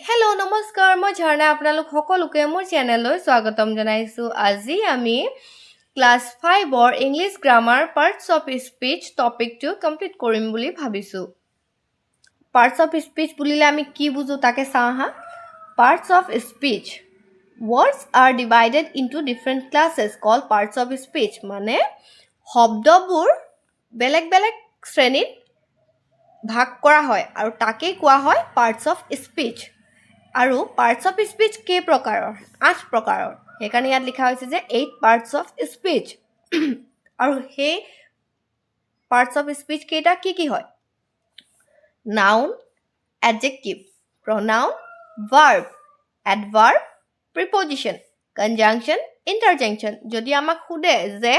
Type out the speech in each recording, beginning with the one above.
Hello' নমস্কাৰ মই ঝৰ্ণা আপোনালোক সকলোকে মোৰ চেনেললৈ স্বাগতম জনাইছোঁ। আজি আমি ক্লাছ 5ৰ English grammar parts of speech টপিকটো কমপ্লিট কৰিম বুলি ভাবিছোঁ। পাৰ্টছ অফ স্পীচ বুলিলে আমি কি বুজোঁ তাকে চাওঁ হা। Parts of speech words R divided into different classes call parts of speech, মানে শব্দবোৰ বেলেগ বেলেগ শ্ৰেণীত ভাগ কৰা হয় আৰু তাকেই কোৱা হয় পাৰ্টছ অফ স্পীচ। আৰু পাৰ্টছ অফ স্পীচ কেই প্ৰকাৰৰ? 8 প্ৰকাৰৰ। সেইকাৰণে ইয়াত লিখা হৈছে যে 8 পাৰ্টছ অফ স্পীচ। আৰু সেই পাৰ্টছ অফ স্পীচ কেইটা কি কি হয়? Noun, adjective, pronoun, verb, adverb, preposition, conjunction, interjection. যদি আমাক সোধে যে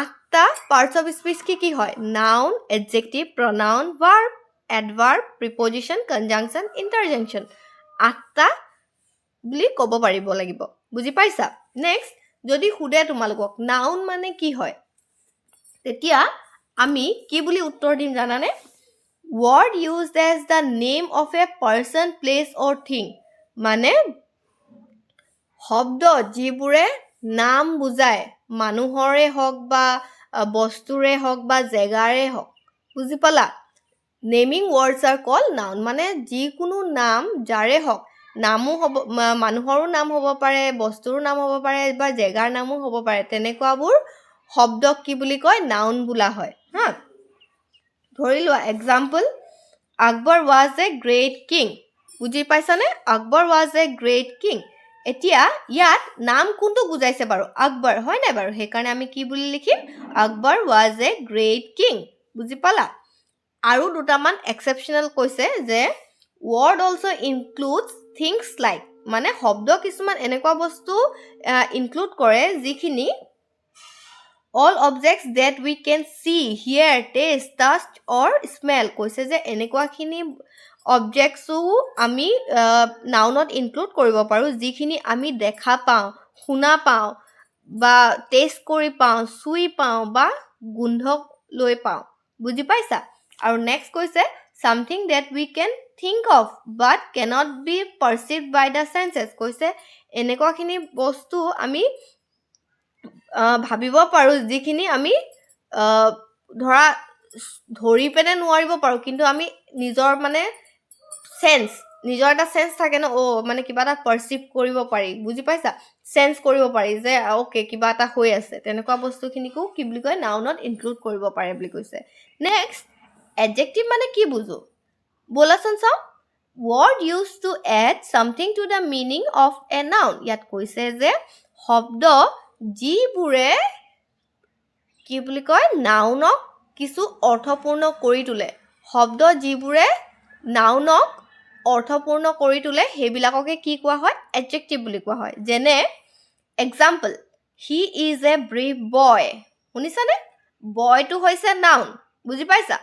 8টা পাৰ্টছ অফ স্পীচ কি কি হয়? Noun, adjective, pronoun, verb, adverb, preposition, conjunction, interjection. 8টা বুলি ক'ব পাৰিব লাগিব। বুজি পাইছা? নেক্সট, যদি সোধে তোমালোকক নাউন মানে কি হয়, তেতিয়া আমি কি বুলি উত্তৰ দিম জানানে? Word used as the name of a person, place or thing, মানে শব্দ যিবোৰে নাম বুজায়, মানুহৰে হওক বা বস্তুৰে হওক বা জেগাৰে হওক। বুজি পালা? নেমিং ৱৰ্ডছ আৰ কল নাউন, মানে যিকোনো নাম যাৰে হওক, নামো হ'ব, মানুহৰো নাম হ'ব পাৰে, বস্তুৰো নাম হ'ব পাৰে বা জেগাৰ নামো হ'ব পাৰে, তেনেকুৱাবোৰ শব্দক কি বুলি কয়? নাউন বোলা হয় হা। ধৰি লোৱা example, Akbar was a great king. বুজি পাইছানে? Akbar was a great king. এতিয়া ইয়াত নাম কোনটো বুজাইছে বাৰু? আকবৰ, হয় নাই বাৰু? সেইকাৰণে আমি কি বুলি লিখিম? Akbar was a great king. বুজি পালা? আৰু দুটামান এক্সেপশ্যনেল কৈছে যে word also' includes things like, মানে শব্দ কিছুমান এনেকুৱা বস্তু ইনক্লুড কৰে যিখিনি all objects that we can see, hear, taste, touch or smell, কৈছে যে এনেকুৱাখিনি অবজেক্টছো আমি নাউনত ইনক্লুড কৰিব পাৰোঁ যিখিনি আমি দেখা পাওঁ, শুনা পাওঁ বা টেষ্ট কৰি পাওঁ, চুই পাওঁ বা গোন্ধ লৈ পাওঁ। বুজি পাইছা? আৰু নেক্সট কৈছে something that we can think of but cannot be perceived by the senses, কৈছে এনেকুৱাখিনি বস্তু আমি ভাবিব পাৰোঁ যিখিনি আমি ধৰা ধৰি পেনে নোৱাৰিব পাৰোঁ, কিন্তু আমি নিজৰ মানে নিজৰ এটা চেন্স থাকে ন, মানে কিবা এটা পাৰ্চিভ কৰিব পাৰি। বুজি পাইছা? চেন্স কৰিব পাৰি যে অ'কে কিবা এটা হৈ আছে, তেনেকুৱা বস্তুখিনিকো কি বুলি কয়? নাউনত ইনক্লুড কৰিব পাৰে বুলি কৈছে। নেক্সট, এডজেক্টিভ মানে কি বুজো? ব'লাচোন চাওঁ। Word use to add something to the meaning of a noun. ইয়াত কৈছে যে শব্দ যিবোৰে কি বুলি কয়? নাউনক কিছু অৰ্থপূৰ্ণ কৰি তোলে। শব্দ যিবোৰে নাউনক অৰ্থপূৰ্ণ কৰি তোলে সেইবিলাককে কি কোৱা হয়? এডজেক্টিভ বুলি কোৱা হয়। যেনে example, he is a brave boy. শুনিছানে? বয়টো হৈছে নাউন। বুজি পাইছা?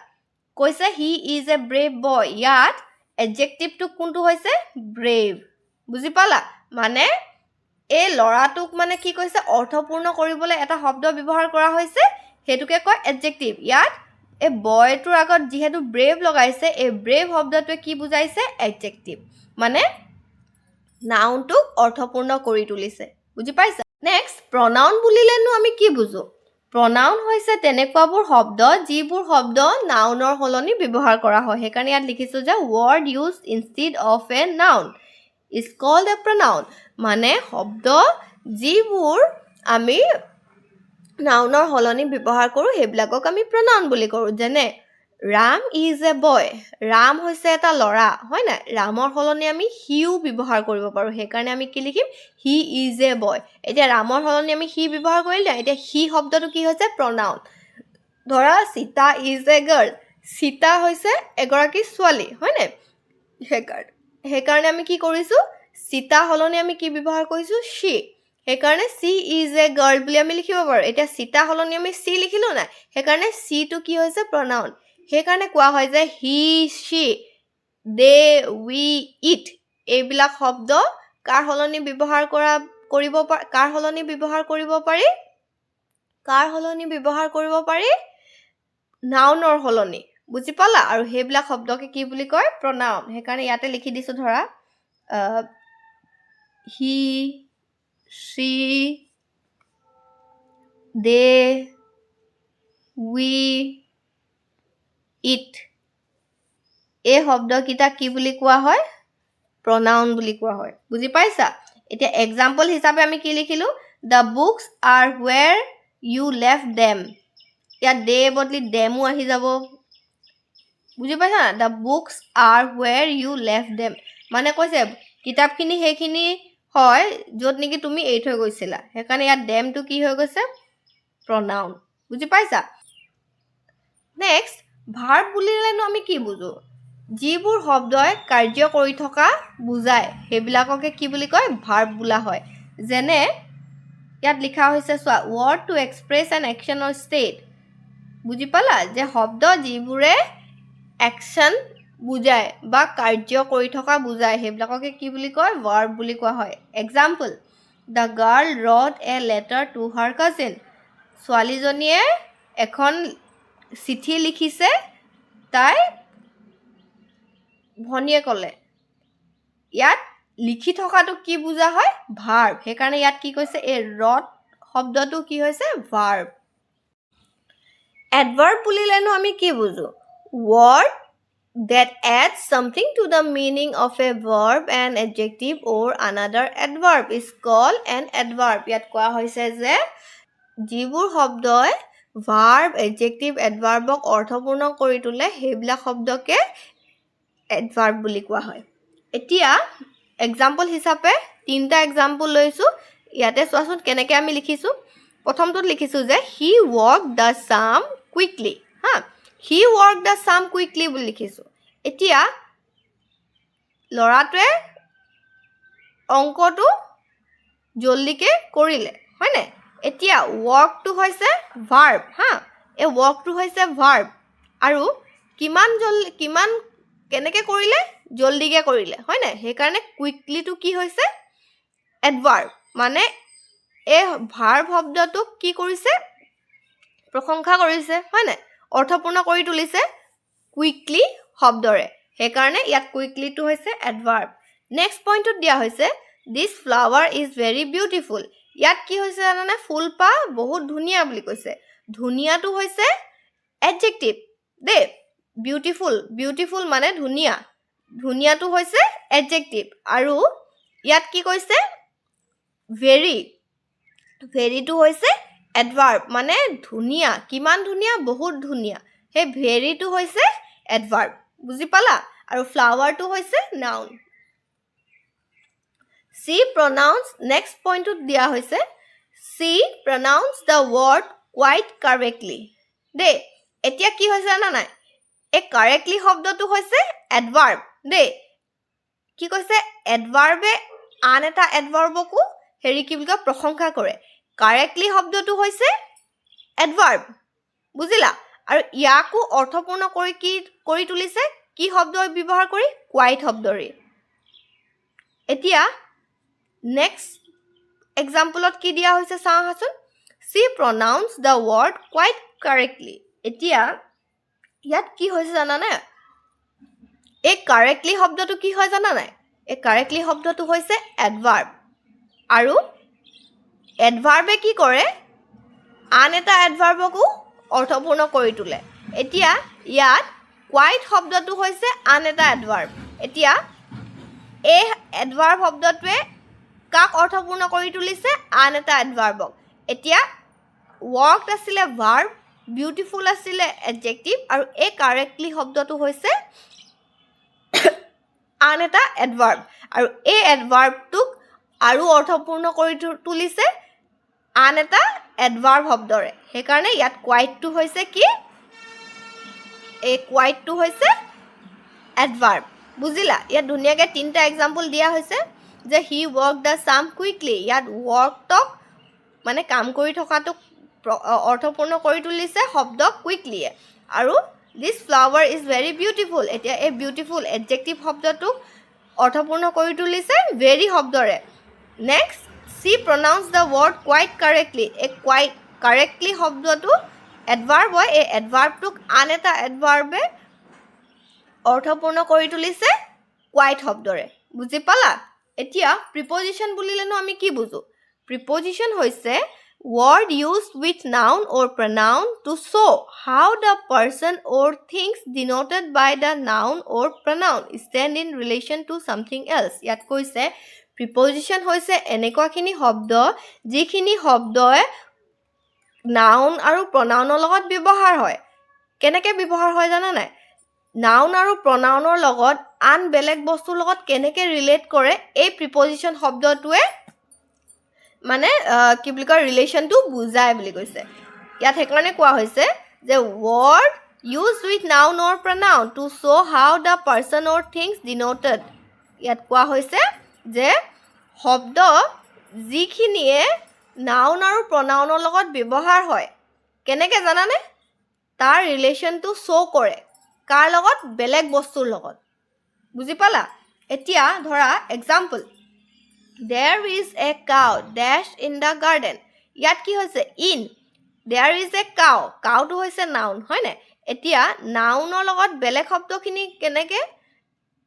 কৈছে হি ইজ এ ব্ৰেভ বয়। ইয়াত এডজেক্টিভটো কোনটো হৈছে? ব্ৰেভ। বুজি পালা? মানে এই ল'ৰাটোক মানে কি কৈছে? অৰ্থপূৰ্ণ কৰিবলৈ এটা শব্দ ব্যৱহাৰ কৰা হৈছে, সেইটোকে কয় এডজেক্টিভ। ইয়াত এই বয়টোৰ আগত যিহেতু ব্ৰেভ লগাইছে, এই ব্ৰেভ শব্দটোৱে কি বুজাইছে? এডজেক্টিভ, মানে নাউনটোক অৰ্থপূৰ্ণ কৰি তুলিছে। বুজি পাইছা? নেক্সট, প্ৰনাউন বুলিলেনো আমি কি বুজো? প্ৰনাউন হৈছে তেনেকুৱাবোৰ শব্দ যিবোৰ শব্দ নাউনৰ সলনি ব্যৱহাৰ কৰা হয়। সেইকাৰণে ইয়াত লিখিছোঁ যে word use instead of a noun is called a pronoun, মানে শব্দ যিবোৰ আমি নাউনৰ সলনি ব্যৱহাৰ কৰোঁ সেইবিলাকক আমি প্ৰনাউন বুলি কৰোঁ। যেনে ৰাম ইজ এ বয়। ৰাম হৈছে এটা ল'ৰা, হয় নাই? ৰামৰ সলনি আমি হিও ব্যৱহাৰ কৰিব পাৰোঁ। সেইকাৰণে আমি কি লিখিম? হি ইজ এ বয়। এতিয়া ৰামৰ সলনি আমি হি ব্যৱহাৰ কৰিলে, এতিয়া হি শব্দটো কি হৈছে? প্ৰনাউন। ধৰা Sita is a girl. Sita হৈছে এগৰাকী ছোৱালী, হয় নাই? সেইকাৰণে আমি কি কৰিছোঁ? সীতা সলনি আমি কি ব্যৱহাৰ কৰিছোঁ? শি। সেইকাৰণে চি ইজ এ গাৰ্ল বুলি আমি লিখিব পাৰোঁ। এতিয়া সীতা সলনি আমি চি লিখিলোঁ নাই? সেইকাৰণে চিটো কি হৈছে? প্ৰনাউন। সেইকাৰণে কোৱা হয় যে হি, চি, দে, উই, ইট এইবিলাক শব্দ কাৰ সলনি ব্যৱহাৰ কৰিব পাৰি? কাৰ সলনি ব্যৱহাৰ কৰিব পাৰি? নাউনৰ সলনি। বুজি পালা আৰু হেইবিলাক শব্দকে কি বুলি কয় pronoun হেকাৰণে ইয়াতে লিখি দিছো ধৰা he she they we it এই শব্দকিটা কি বুলি কোৱা হয় pronoun বুলি কোৱা হয় বুজি পাইছা এতিয়া এক্সাম্পল হিচাপে আমি কি লিখিলো the books are where you left them ইয়াত they বদলি themও আহি যাব বুজি পাইছা না the books are where you left them মানে কৈছে কিতাপখিনি হেখিনি হয় যত নেকি তুমি এৰি থৈ গৈছিলা হেকাৰণে ইয়াত them টো কি হৈ গৈছে pronoun বুজি পাইছা নেক্সট ভাৰ্ব বুলিলেনো আমি কি বুজো যিবোৰ শব্দই কাৰ্য কৰি থকা বুজায় হেবিলাককে কি বুলি কয় ভাৰ্ব বুলা হয় যেনে ইয়াত লিখা হৈছে সোৱা word to express an action or state বুজি পালা যে শব্দ যিবোৰে action বুজায় বা কাৰ্য কৰি থকা বুজায় হেবিলাককে কি বুলি কয় verb বুলি কোৱা হয় example the girl wrote a letter to her cousin ছোৱালীজনীয়ে এখন চিঠি লিখিছে তাই ভনিয়ে কলে ইয়াত লিখি থকাটো কি বুজা হয় ভাৰ্ব হেকাৰণে ইয়াত কি কৈছে এই wrote শব্দটো কি হৈছে ভাৰ্ব adverb বুলিলেনো আমি কি বুজো word that adds something to the meaning of a verb an adjective or another adverb is called an adverb ইয়াত কোৱা হৈছে যে যিবোৰ শব্দই verb adjective adverbক অৰ্থপূৰ্ণ কৰি তোলে হেবিলাক শব্দকে adverb বুলি কোৱা হয় এতিয়া এক্সাম্পল হিচাপে তিনটা এক্সাম্পল লৈছো ইয়াতে চোৱাচোন কেনেকৈ আমি লিখিছো প্ৰথমটোত লিখিছো যে he walked the sum quickly হা he walked the sum quickly বুলি লিখিছো এতিয়া লৰাটোৱে অংকটো জলদিকে কৰিলে হয়নে এতিয়া walk টো হৈছে verb হা এই walk টো হৈছে verb আৰু কিমান কেনেকৈ কৰিলে জলদিকে কৰিলে হয়নে হেকাৰণে quickly টো কি হৈছে adverb মানে এই verb শব্দটো কি কৰিছে প্ৰশংসা কৰিছে হয়নে অৰ্থপূৰ্ণ কৰি তুলিছে quickly শব্দৰে হেকাৰণে ইয়াত quickly টো হৈছে adverb next পইণ্টত দিয়া হৈছে this flower is very beautiful ইয়াত কি হৈছে জানানে ফুলপা বহুত ধুনিয়া বুলি কৈছে ধুনিয়াটো হৈছে adjective দে beautiful মানে ধুনিয়া ধুনিয়াটো হৈছে adjective আৰু ইয়াত কি কৈছে very টো হৈছে adverb মানে ধুনিয়া কিমান ধুনিয়া বহুত ধুনিয়া হে very টো হৈছে adverb বুজি পালা আৰু flower টো হৈছে noun she pronounced next point to দিয়া হৈছে she pronounced the word quite correctly দে এতিয়া কি হৈছে জানা নাই এই correctly শব্দটো হৈছে adverb দে কি কৈছে adverb আন এটা adverbকো হেৰি কি বুলি প্ৰশংসা কৰে correctly শব্দটো হৈছে adverb বুজিলা আৰু ইয়াকো অৰ্থপূৰ্ণ কৰি তুলিছে কি শব্দ ব্যৱহাৰ কৰি quite শব্দৰে এতিয়া next exampleত কি দিয়া হৈছে চাওঁহাচোন she pronounced the word quite correctly এতিয়া ইয়াত কি হৈছে জানা নাই এই correctly শব্দটো কি হয় জানা নাই এই correctly শব্দটো হৈছে adverb আৰু adverb কি কৰে আন এটা adverbকো অৰ্থপূৰ্ণ কৰি তোলে এতিয়া ইয়াত quite শব্দটো হৈছে আন এটা adverb এতিয়া এই adverb শব্দটোৱে কাক অৰ্থপূৰ্ণ কৰি তুলিছে আন এটা adverbক এতিয়া walked আছিলে verb beautiful আছিলে adjective আৰু এই correctly শব্দটো হৈছে আন এটা adverb আৰু এই adverbটোক আৰু অৰ্থপূৰ্ণ কৰি তুলিছে আন এটা adverb শব্দৰে হেকাৰণে ইয়াত quite টো হৈছে কি এই quite টো হৈছে adverb বুজিলা ইয়াত ধুনিয়াকৈ তিনটা এক্সাম্পল দিয়া হৈছে যে he walked the sum quickly ইয়াত workটক মানে কাম কৰি থকাটো অৰ্থপূৰ্ণ কৰি তুলিছে শব্দ quickly আৰু this flower is very beautiful এতিয়া এই beautiful adjective শব্দটো অৰ্থপূৰ্ণ কৰি তুলিছে very শব্দৰে next she pronounced the word quite correctly এই quite correctly শব্দটো adverb হয় এই adverbটোক আন এটা adverbe অৰ্থপূৰ্ণ কৰি তুলিছে quite শব্দৰে বুজি পালা এতিয়া প্ৰিপজিশন বুলিলেনো আমি কি বুজো প্ৰিপজিশন হৈছে word used with noun or pronoun to show how the person or things denoted by the noun or pronoun stand in relation to something else ইয়াত কৈছে প্ৰিপজিশন হৈছে এনেকুৱাখিনি শব্দ যিখিনি শব্দই noun আৰু pronounৰ লগত ব্যৱহাৰ হয় কেনেকৈ ব্যৱহাৰ হয় জানা নাই noun আৰু pronounৰ লগত আন বেলেগ বস্তুৰ লগত কেনেকৈ ৰিলেট কৰে এই প্ৰিপজিশন শব্দটোৱে মানে কি বুলি কয় ৰিলেশনটো বুজায় বুলি কৈছে ইয়াত হেকাৰণে কোৱা হৈছে যে word used with noun or pronoun to show how the person or things denoted ইয়াত কোৱা হৈছে যে শব্দ যিখিনিয়ে noun আৰু pronounৰ লগত ব্যৱহাৰ হয় কেনেকৈ জানানে তাৰ ৰিলেশনটো শ্ব' কৰে কাৰ লগত বেলেগ বস্তুৰ লগত বুজি পালা এতিয়া ধৰা example There is a cow dash in the garden. ইয়াত কি হৈছে in there is a cow কাউটো হৈছে noun হয় না এতিয়া নাউনৰ লগত বেলেগ শব্দখিনি কেনেকৈ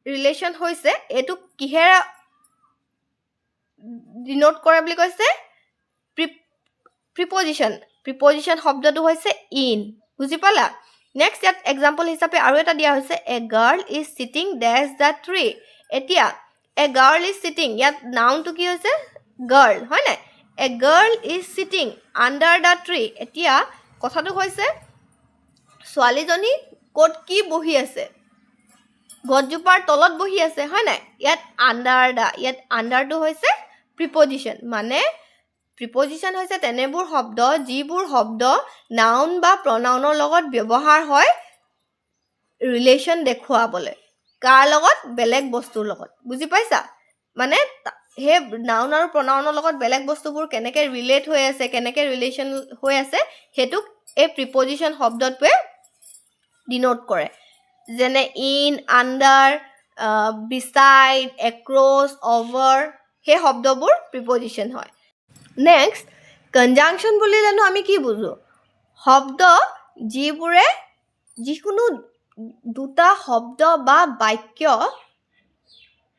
ৰিলেশন হৈছে এটো কিহেৰে ডিনোট কৰে বুলি কৈছে প্ৰিপজিশন শব্দটো হৈছে in বুজি পালা নেক্সট ইয়াত এক্সাম্পল হিচাপে আৰু এটা দিয়া হৈছে a girl is sitting dash the tree এতিয়া a girl is sitting ইয়াত নাউনটো কি হৈছে girl হয় না a girl is sitting under the tree এতিয়া কথাটো হৈছে ছোৱালীজনী ক'ত কি বহি আছে গছজোপাৰ তলত বহি আছে হয় না ইয়াত আন্ডাৰটো হৈছে প্ৰিপজিশন মানে প্ৰিপজিশন হৈছে তেনেবোৰ শব্দ যিবোৰ শব্দ নাউন বা প্ৰনাউনৰ লগত ব্যৱহাৰ হয় ৰিলেশন দেখুৱাবলৈ কাৰ লগত বেলেগ বস্তুৰ লগত বুজি পাইছা মানে হে নাউন আৰু প্ৰনাউনৰ লগত বেলেগ বস্তুবোৰ কেনেকৈ ৰিলেট হৈ আছে কেনেকৈ ৰিলেশন হৈ আছে হেতুক এই প্ৰিপজিশন শব্দটোৱে ডিনোট কৰে যেনে in under beside across over হে শব্দবোৰ প্ৰিপজিশন হয় নেক্সট কনজাংশন বুলিলেনো আমি কি বুজো শব্দ যিবোৰে যিকোনো দুটা শব্দ বা বাক্য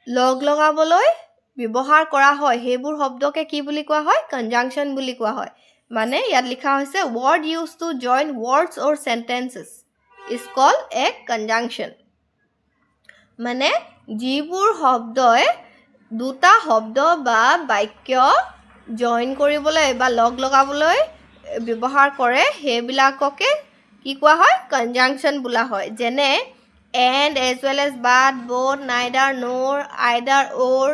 লগাবলৈ ব্যৱহাৰ কৰা হয় সেইবোৰ শব্দকে কি বুলি কোৱা হয় কনজাংশন বুলি কোৱা হয় মানে ইয়াত লিখা হৈছে word used to join words or sentences is called a conjunction মানে যিবোৰ শব্দই দুটা শব্দ বা বাক্য জয়েন কৰিবলৈ বা লগাবলৈ ব্যৱহাৰ কৰে সেইবিলাককে কি কোৱা হয় কনজাংশন বোলা হয় যেনে and as well as but both neither nor either or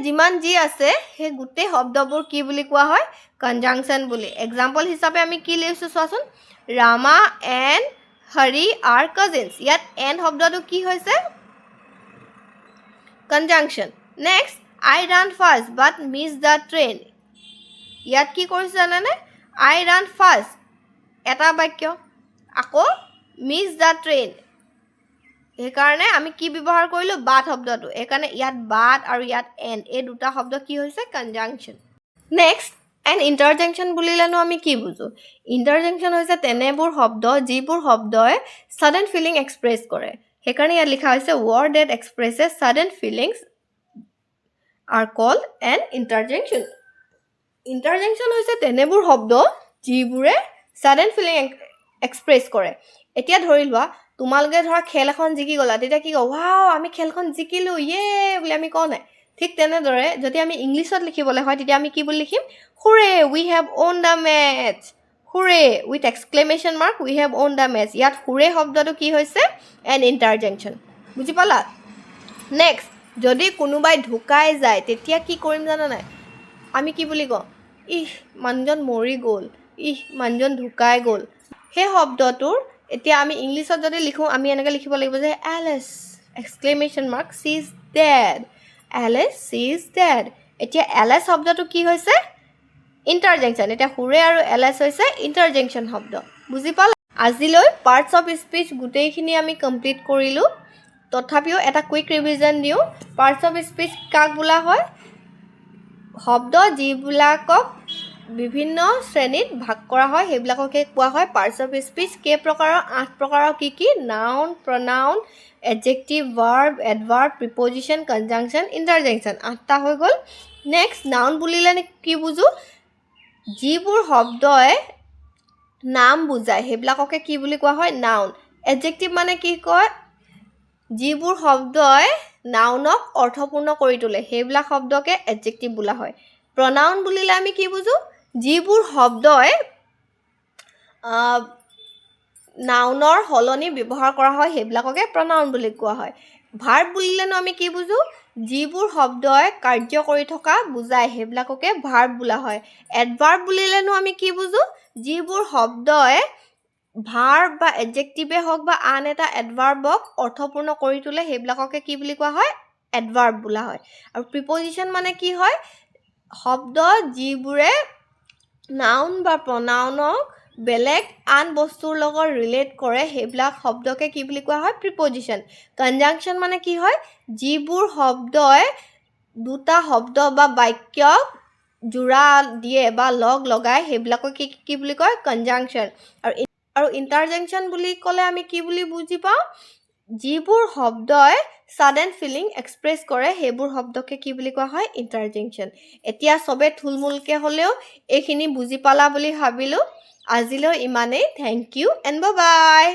যিমান যি আছে সেই গোটেই শব্দবোৰ কি বুলি কোৱা হয় কনজাংশন বুলি এক্সাম্পল হিচাপে আমি কি লৈছো চোৱাচোন Rama and Hari are cousins ইয়াত and শব্দটো কি হৈছে conjunction next I ran fast but missed the train ইয়াত কি কৰিছে জানানে I ran fast এটা বাক্য আকৌ miss the train সেইকাৰণে আমি কি ব্যৱহাৰ কৰিলো but শব্দটো এইকাৰণে ইয়াত but আৰু ইয়াত and এই দুটা শব্দ কি হৈছে কনজাংশন নেক্সট এণ্ড ইণ্টাৰজেকশ্যন বুলিলেনো আমি কি বুজো ইণ্টাৰজেকশ্যন হৈছে তেনেবোৰ শব্দ যিবোৰ শব্দই sudden feeling express কৰে সেইকাৰণে ইয়াত লিখা হৈছে word that expresses sudden feelings are called an interjection interjection হৈছে তেনেবোৰ শব্দ যিবোৰে sudden feeling express কৰে এতিয়া ধৰি লোৱা তোমালগে ধৰা খেল এখন জিকি গলা তেতিয়া কি কও ওয়াও আমি খেলখন জিকিলো ইয়ে বুলি আমি কও নাই ঠিক তেনেদৰে যদি আমি ইংলিশত লিখিবলৈ হয় তেতিয়া আমি কি বুলি লিখিম হুৰে we have won the match হুৰে with exclamation mark we have won the match ইয়াত হুৰে শব্দটো কি হৈছে an interjection বুজি পালা নেক্সট যদি কোনোবাই ঢুকাই যায় তেতিয়া কি কৰিম জানা নাই আমি কি বুলি কওঁ ইহ মানুহজন মৰি গ'ল ইহ মানুহজন ঢুকাই গ'ল হে শব্দটোৰ এতিয়া আমি ইংলিশত যদি লিখো আমি এনেকৈ লিখিব লাগিব যে Alice exclamation mark she is dead Alice she is dead এতিয়া Alice শব্দটো কি হৈছে ইণ্টাৰজেকশ্যন এতিয়া হুৰে আৰু Alice হৈছে ইণ্টাৰজেকশ্যন শব্দ বুজি পালা আজিলৈ পাৰ্টস অফ স্পীচ গোটেইখিনি আমি কমপ্লিট কৰিলো তথাপিও এটা কুইক ৰিভিজন দিও পাৰ্টস অফ স্পীচ কাক বোলা হয় শব্দ যিবিলাকক বিভিন্ন শ্ৰেণীত ভাগ কৰা হয় সেইবিলাককে কোৱা হয় পাৰ্টস অফ স্পীচ কে প্ৰকাৰৰ 8 প্ৰকাৰৰ কি কি noun প্ৰনাউন adjective, verb, adverb, preposition, conjunction, interjection 8টা হৈ গ'ল। নেক্সট নাউন বুলিলে কি বুজো? যিবোৰ শব্দই নাম বুজায় সেইবিলাককে কি বুলি কোৱা হয়? নাউন। এডজেক্টিভ মানে কি কয়? যিবোৰ শব্দই নাউনক অৰ্থপূৰ্ণ কৰি তোলে সেইবিলাক শব্দকে এডজেক্টিভ বোলা হয়। প্ৰনাউন বুলিলে আমি কি বুজো? যিবোৰ শব্দই নাউনৰ সলনি ব্যৱহাৰ কৰা হয় সেইবিলাককে প্ৰনাউন বুলি কোৱা হয়। ভাৰ্ব বুলিলেনো আমি কি বুজো? যিবোৰ শব্দই কাৰ্য কৰি থকা বুজায় সেইবিলাককে ভাৰ্ব বোলা হয়। এডভাৰ্ব বুলিলেনো আমি কি বুজো? যিবোৰ শব্দই ভাৰ্ব বা এডজেক্টিভে হওক বা আন এটা এডভাৰ্বক অৰ্থপূৰ্ণ কৰি তোলে সেইবিলাককে কি বুলি কোৱা হয়? এডভাৰ্ব বোলা হয়। আৰু প্ৰিপজিশ্যন মানে কি হয়? শব্দ যিবোৰে নাউন বা প্ৰনাউনক বেলেগ আন বস্তুৰ লগত ৰিলেট কৰে সেইবিলাক শব্দকে কি বুলি কোৱা হয়? প্ৰিপজিশ্যন। কনজাংশ্যন মানে কি হয়? যিবোৰ শব্দই দুটা শব্দ বা বাক্যক জোৰা দিয়ে বা লগ লগায় সেইবিলাকক কি বুলি কয়? কনজাংশ্যন। আৰু ইণ্টাৰজেংশ্যন বুলি ক'লে আমি কি বুলি বুজি পাওঁ? যিবোৰ শব্দই ছাডেন ফিলিং এক্সপ্ৰেছ কৰে সেইবোৰ শব্দকে কি বুলি কোৱা হয়? ইণ্টাৰজেংশ্যন। এতিয়া চবে থুলমূলকৈ হ'লেও এইখিনি বুজি পালা বুলি ভাবিলোঁ। আজিলৈ ইমানেই। Thank you and bye by.